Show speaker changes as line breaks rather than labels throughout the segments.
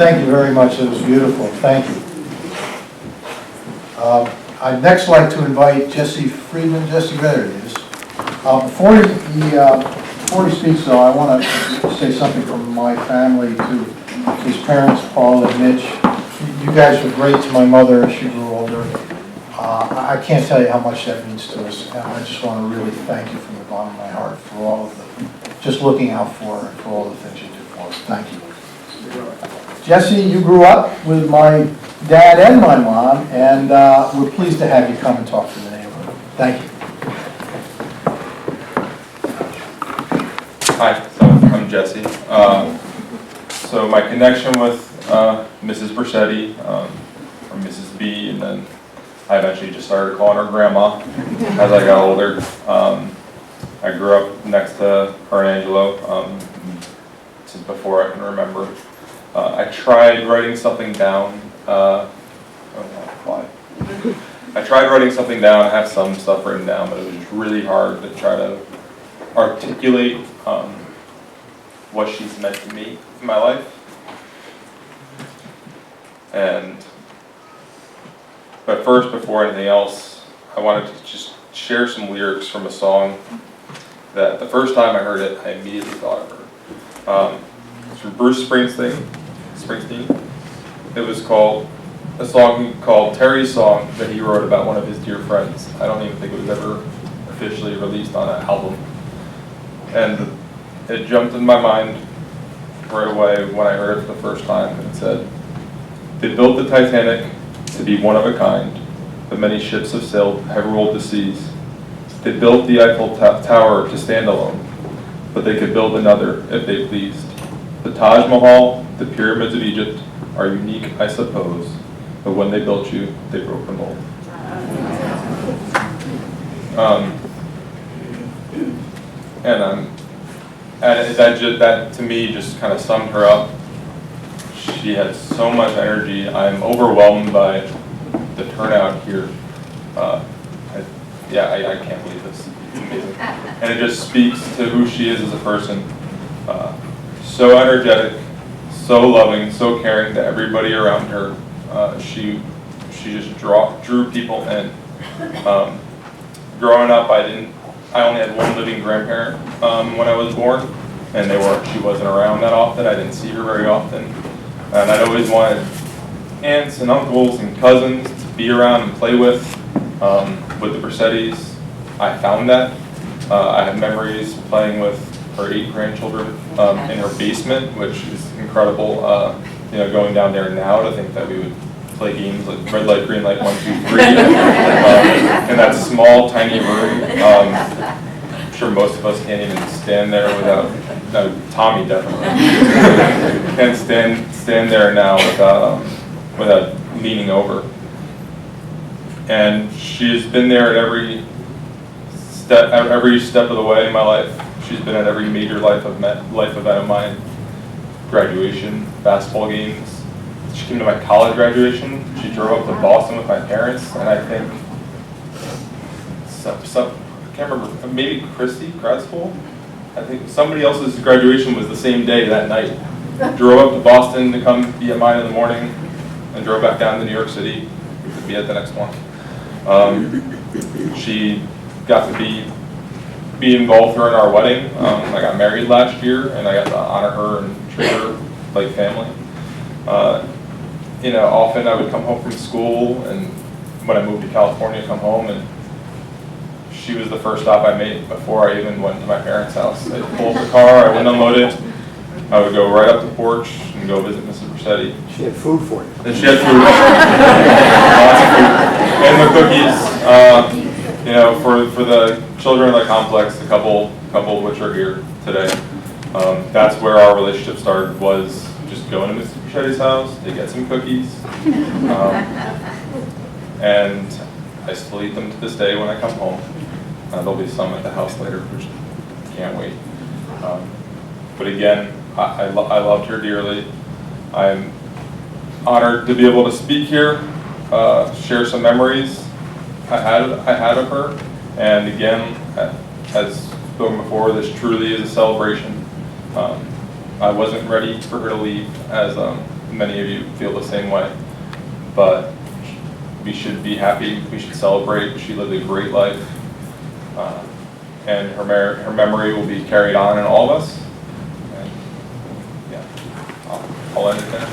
Thank you very much. It was beautiful. Thank you. I'd next like to invite Jesse Friedman. Jesse, there it is. Before he speaks, though, I want to say something from my family to his parents, Paul and Mitch. You guys were great to my mother as she grew older. I can't tell you how much that means to us, and I just want to really thank you from the bottom of my heart for all of the, just looking out for her, for all the things you do for us. Thank you. Jesse, you grew up with my dad and my mom, and we're pleased to have you come and talk to the neighborhood. Thank you.
Hi, so I'm Jesse. So my connection with Mrs. Briccetti, or Mrs. B, and then I eventually just started calling her Grandma as I got older. I grew up next to her and Angelo since before I can remember. I tried writing something down. I tried writing something down. I have some stuff written down, but it was just really hard to try to articulate what she's meant to me in my life. But first, before anything else, I wanted to just share some lyrics from a song that the first time I heard it, I immediately thought of her. It's from Bruce Springsteen. It was called a song called Terry's Song that he wrote about one of his dear friends. I don't even think it was ever officially released on an album. And it jumped in my mind right away when I heard it for the first time. And it said, "They built the Titanic to be one of a kind, but many ships have sailed, have ruled the seas. They built the Eiffel Tower to stand alone, but they could build another if they pleased. The Taj Mahal, the pyramids of Egypt are unique, I suppose, but when they built you, they broke the mold." And that to me just kind of summed her up. She had so much energy. I'm overwhelmed by the turnout here. I can't believe this. It's amazing. And it just speaks to who she is as a person. So energetic, so loving, so caring to everybody around her. She just drew people in. Growing up, I only had one living grandparent when I was born, and she wasn't around that often. I didn't see her very often. And I'd always wanted aunts and uncles and cousins to be around and play with the Bricettis. I found that. I have memories playing with her 8 grandchildren in her basement, which is incredible. Going down there now to think that we would play games like red light, green light, 1, 2, 3, in that small, tiny room. I'm sure most of us can't even stand there without. No, Tommy definitely can't stand there now without leaning over. And she's been there at every step of the way in my life. She's been at every major life event of mine. Graduation, basketball games. She came to my college graduation. She drove up to Boston with my parents, and I think I can't remember, maybe Christy, grad school. I think somebody else's graduation was the same day that night. Drove up to Boston to come be at mine in the morning, and drove back down to New York City to be at the next one. She got to be involved in our wedding. I got married last year, and I got to honor her and treat her like family. Often I would come home from school, and when I moved to California, come home, and she was the first stop I made before I even went to my parents' house. I'd pull up the car, I wouldn't unload it, I would go right up the porch and go visit Mrs. Briccetti.
She had food for you.
And she had food. Lots of food. And the cookies. For the children of the complex, a couple of which are here today. That's where our relationship started, was just going to Mrs. Bricetti's house to get some cookies. And I still eat them to this day when I come home. There'll be some at the house later, which can't wait. But again, I loved her dearly. I'm honored to be able to speak here, share some memories I had of her. And again, as spoken before, this truly is a celebration. I wasn't ready for her to leave, as many of you feel the same way. But we should be happy, we should celebrate. She lived a great life. And her memory will be carried on in all of us. And yeah, I'll end it there.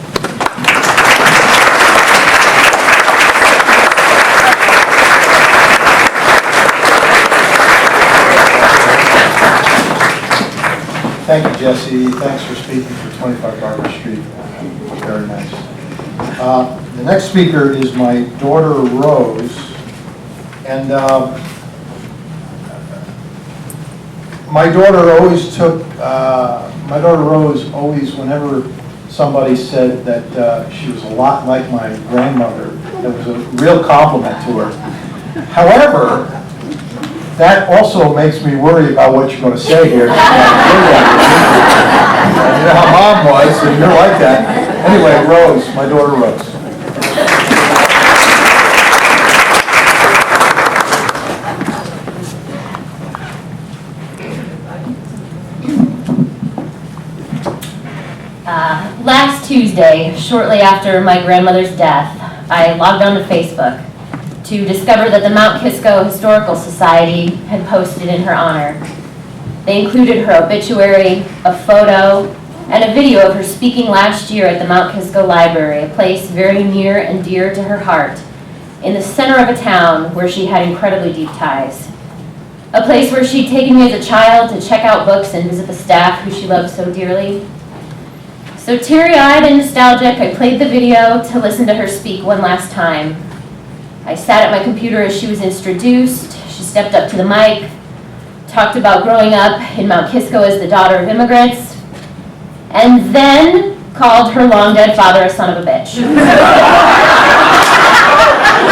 Thank you, Jesse. Thanks for speaking for 25 Barber Street. Very nice. The next speaker is my daughter, Rose. And my daughter Rose always, whenever somebody said that she was a lot like my grandmother, that was a real compliment to her. However, that also makes me worry about what you're going to say here. You know how Mom was, and you're like that. Anyway, Rose, my daughter Rose.
Last Tuesday, shortly after my grandmother's death, I logged on to Facebook to discover that the Mount Kisco Historical Society had posted in her honor. They included her obituary, a photo, and a video of her speaking last year at the Mount Kisco Library, a place very near and dear to her heart, in the center of a town where she had incredibly deep ties. A place where she'd taken me as a child to check out books and visit the staff who she loved so dearly. So teary-eyed and nostalgic, I played the video to listen to her speak one last time. I sat at my computer as she was introduced. She stepped up to the mic, talked about growing up in Mount Kisco as the daughter of immigrants, and then called her long-dead father a son of a bitch.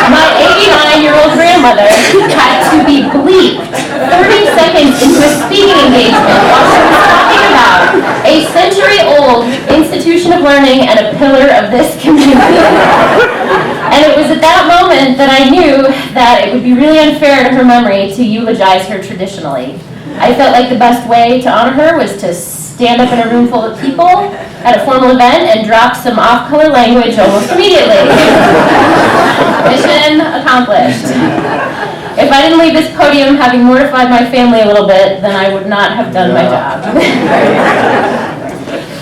My 89-year-old grandmother had to be bleeped 30 seconds into a speaking engagement while she was talking about a century-old institution of learning and a pillar of this community. And it was at that moment that I knew that it would be really unfair to her memory to eulogize her traditionally. I felt like the best way to honor her was to stand up in a room full of people at a formal event and drop some off-color language almost immediately. Mission accomplished. If I didn't leave this podium having mortified my family a little bit, then I would not have done my job.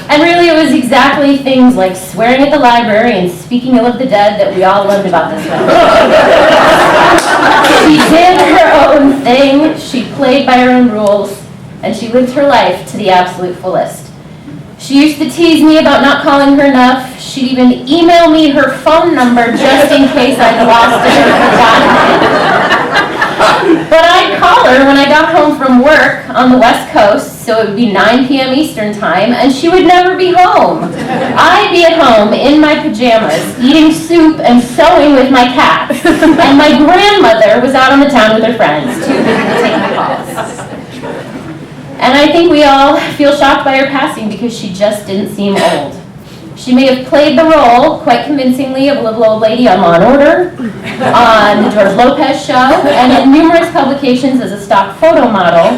And really, it was exactly things like swearing at the library and speaking ill of the dead that we all learned about this woman. She did her own thing, she played by her own rules, and she lived her life to the absolute fullest. She used to tease me about not calling her enough. She'd even email me her phone number just in case I'd lost it or forgotten it. But I'd call her when I got home from work on the West Coast, so it would be 9 p.m. Eastern time, and she would never be home. I'd be at home in my pajamas, eating soup and sewing with my cats, and my grandmother was out on the town with her friends, too busy to take my calls. And I think we all feel shocked by her passing because she just didn't seem old. She may have played the role quite convincingly of a little old lady on Law & Order, on the George Lopez show, and in numerous publications as a stock photo model,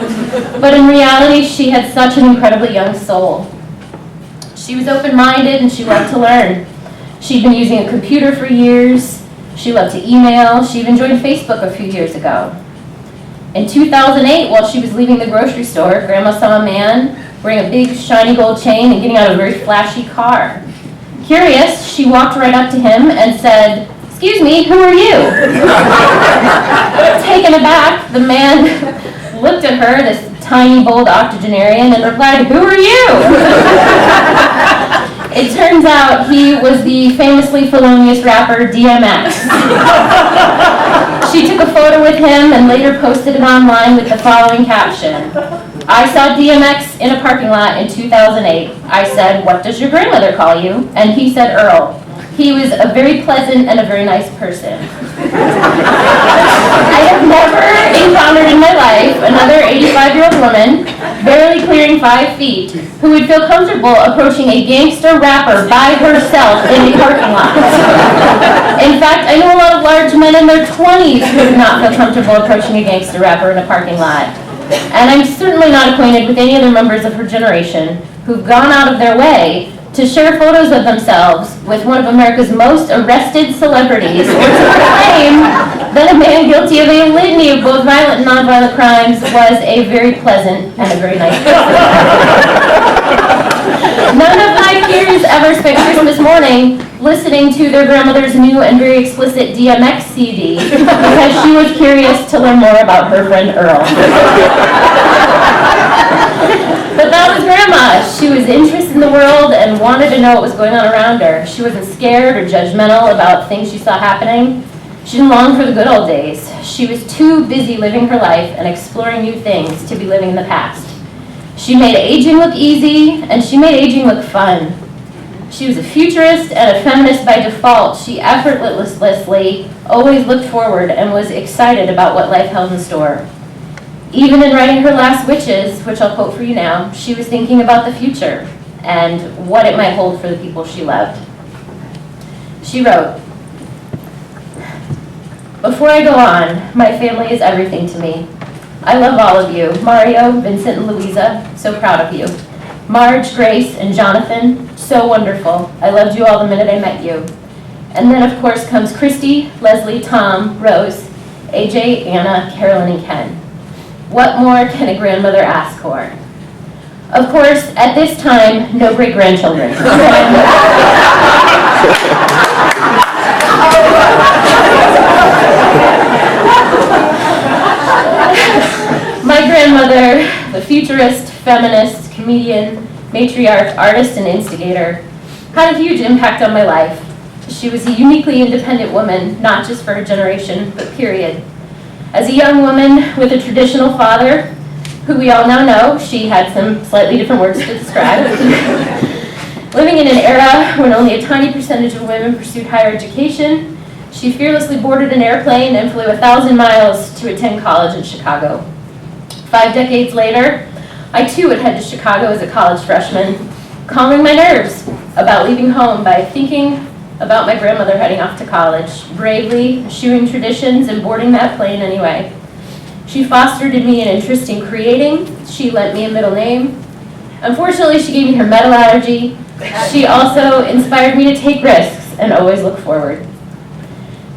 but in reality she had such an incredibly young soul. She was open-minded and she loved to learn. She'd been using a computer for years, she loved to email, she even joined Facebook a few years ago. In 2008, while she was leaving the grocery store, Grandma saw a man wearing a big shiny gold chain and getting out of a very flashy car. Curious, she walked right up to him and said, "Excuse me, who are you?" Taken aback, the man looked at her, this tiny, bold octogenarian, and replied, "Who are you?" It turns out he was the famously felonious rapper DMX. She took a photo with him and later posted it online with the following caption. "I saw DMX in a parking lot in 2008. I said, 'What does your grandmother call you?' And he said, 'Earl.' He was a very pleasant and a very nice person." I have never encountered in my life another 85-year-old woman, barely clearing 5 feet, who would feel comfortable approaching a gangster rapper by herself in a parking lot. In fact, I know a lot of large men in their 20s who would not feel comfortable approaching a gangster rapper in a parking lot. And I'm certainly not acquainted with any other members of her generation who've gone out of their way to share photos of themselves with one of America's most arrested celebrities, or to claim that a man guilty of a litany of both violent and nonviolent crimes was a very pleasant and a very nice person. None of my peers ever spent Christmas morning listening to their grandmother's new and very explicit DMX CD because she was curious to learn more about her friend Earl. But that was Grandma. She was interested in the world and wanted to know what was going on around her. She wasn't scared or judgmental about things she saw happening. She didn't long for the good old days. She was too busy living her life and exploring new things to be living in the past. She made aging look easy, and she made aging look fun. She was a futurist and a feminist by default. She effortlessly always looked forward and was excited about what life held in store. Even in writing her last wishes, which I'll quote for you now, she was thinking about the future and what it might hold for the people she loved. She wrote, "Before I go on, my family is everything to me. I love all of you, Mario, Vincent, and Louisa, so proud of you. Marge, Grace, and Jonathan, so wonderful. I loved you all the minute I met you. And then, of course, comes Christy, Leslie, Tom, Rose, AJ, Anna, Carolyn, and Ken. What more can a grandmother ask for? Of course, at this time, no great-grandchildren. My grandmother, the futurist, feminist, comedian, matriarch, artist, and instigator, had a huge impact on my life. She was a uniquely independent woman, not just for her generation, but period. As a young woman with a traditional father, who we all now know, she had some slightly different words to describe. Living in an era when only a tiny percentage of women pursued higher education, she fearlessly boarded an airplane and flew 1,000 miles to attend college in Chicago. 5 decades later, I too would head to Chicago as a college freshman, calming my nerves about leaving home by thinking about my grandmother heading off to college, bravely eschewing traditions and boarding that plane anyway. She fostered in me an interest in creating. She lent me a middle name. Unfortunately, she gave me her metal allergy. She also inspired me to take risks and always look forward.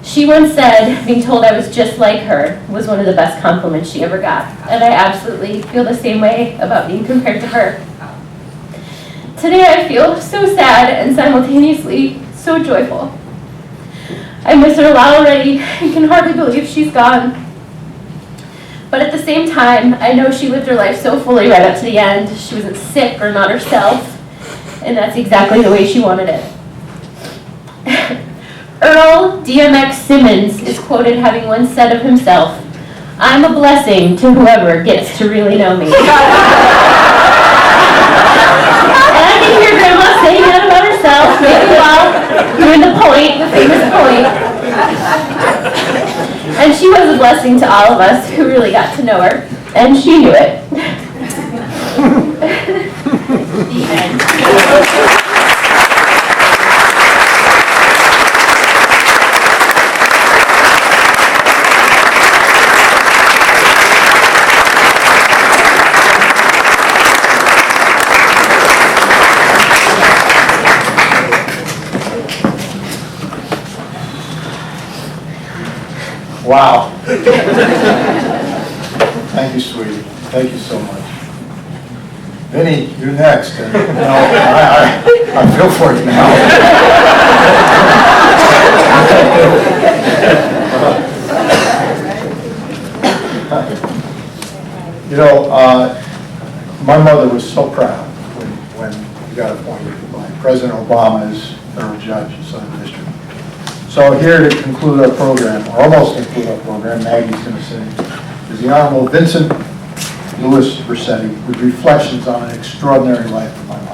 She once said being told I was just like her was one of the best compliments she ever got, and I absolutely feel the same way about being compared to her. Today I feel so sad and simultaneously so joyful. I miss her a lot already and can hardly believe she's gone. But at the same time, I know she lived her life so fully right up to the end. She wasn't sick or not herself, and that's exactly the way she wanted it. Earl DMX Simmons is quoted having once said of himself, "I'm a blessing to whoever gets to really know me." And I can hear Grandma saying that about herself, maybe while doing the famous point. And she was a blessing to all of us who really got to know her, and she knew it. The end.
Wow. Thank you, sweetie. Thank you so much. Vinny, you're next. And, you know, I feel for you now. You know, my mother was so proud when you got appointed by President Obama as federal judge in Southern District. So here to conclude our program, or almost conclude our program, Maggie's going to say, is the Honorable Vincent Louis Briccetti with reflections on an extraordinary life of my mother.